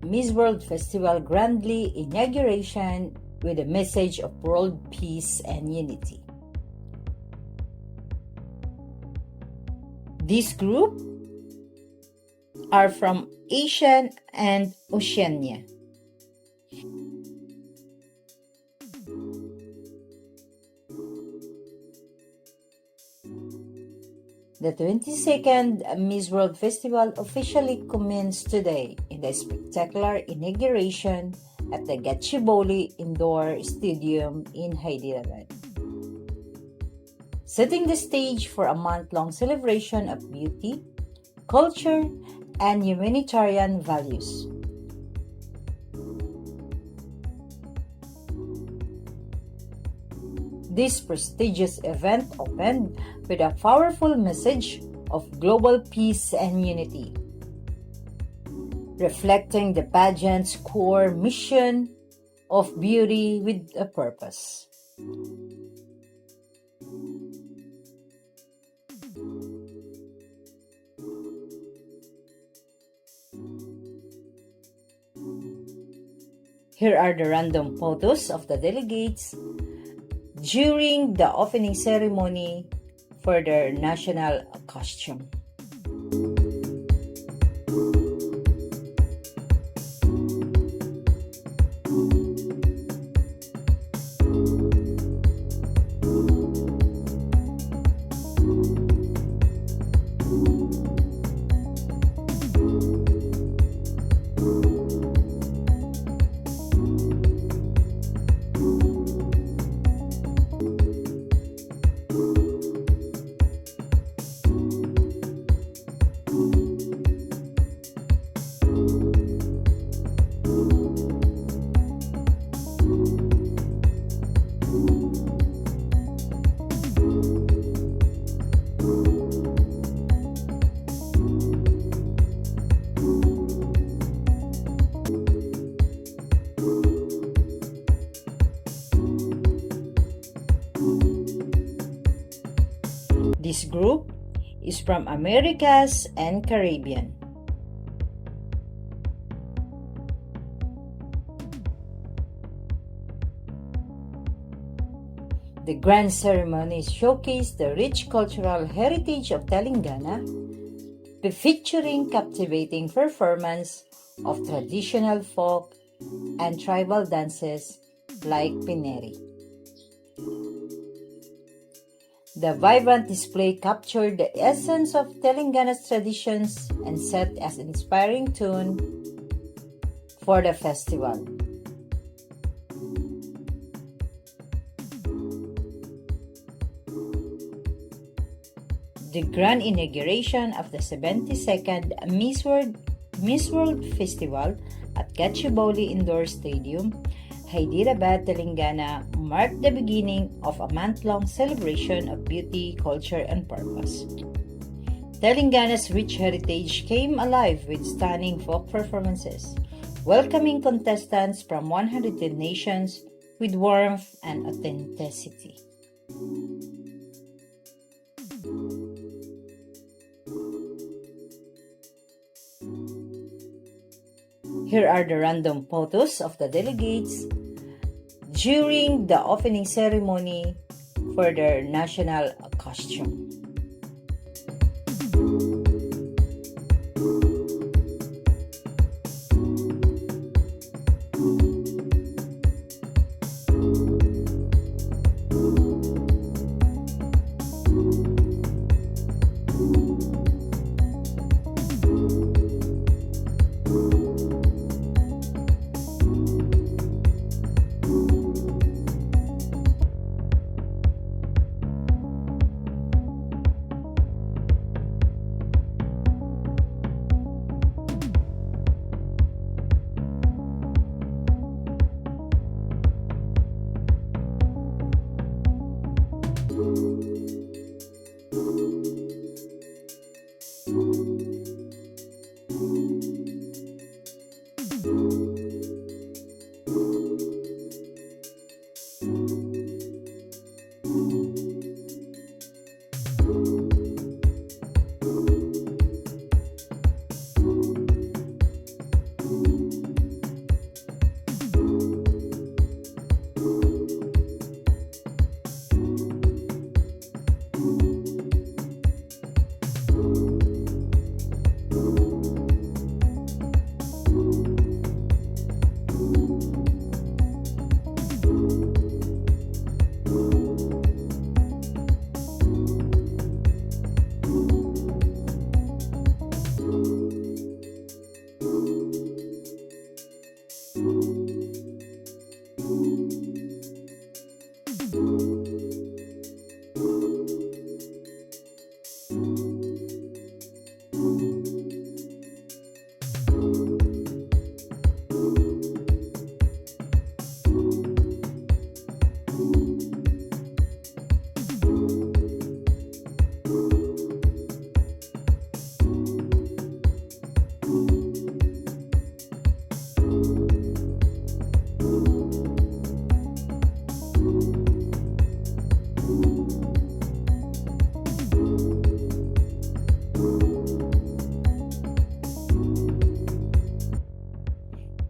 Miss World Festival grandly inauguration with a message of world peace and unity. This group are from Asia and Oceania. The 22nd Miss World Festival officially commenced today in the spectacular inauguration at the Gachibowli Indoor Stadium in Hyderabad, setting the stage for a month-long celebration of beauty, culture, and humanitarian values. This prestigious event opened with a powerful message of global peace and unity, reflecting the pageant's core mission of beauty with a purpose. Here are the random photos of the delegates during the opening ceremony for their national costume. This group is from Americas and Caribbean. The grand ceremony showcased the rich cultural heritage of Telangana, featuring captivating performance of traditional folk and tribal dances like Pineri. The vibrant display captured the essence of Telangana's traditions and set as an inspiring tune for the festival. The grand inauguration of the 72nd Miss World Festival at Gachibowli Indoor Stadium, Hyderabad, Telangana, marked the beginning of a month-long celebration of beauty, culture, and purpose. Telangana's rich heritage came alive with stunning folk performances, welcoming contestants from 110 nations with warmth and authenticity. Here are the random photos of the delegates during the opening ceremony for their national costume.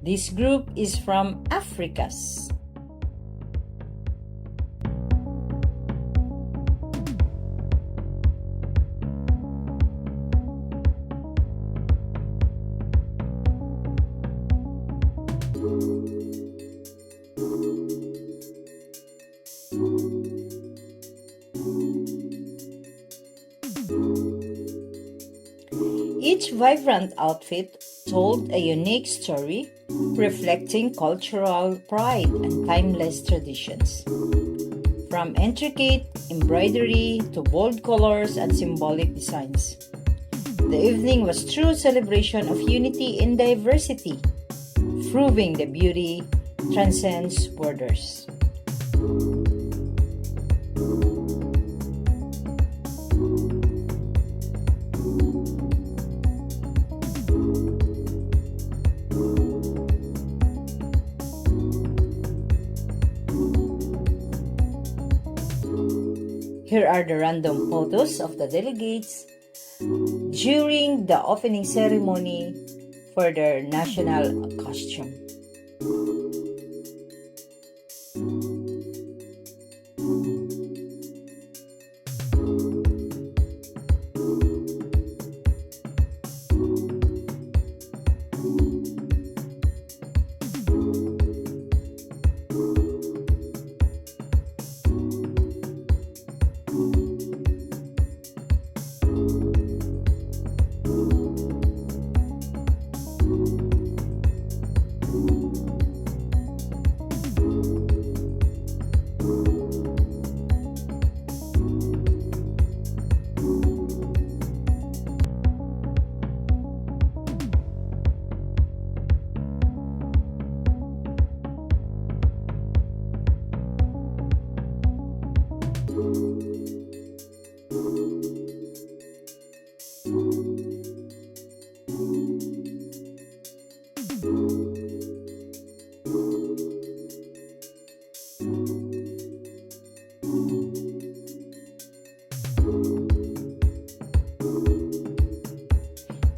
This group is from Africas. Each vibrant outfit told a unique story, reflecting cultural pride and timeless traditions. From intricate embroidery to bold colors and symbolic designs, the evening was a true celebration of unity in diversity, proving the beauty transcends borders. Here are the random photos of the delegates during the opening ceremony for their national costume.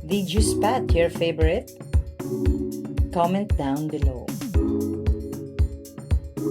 Did you spot your favorite? Comment down below.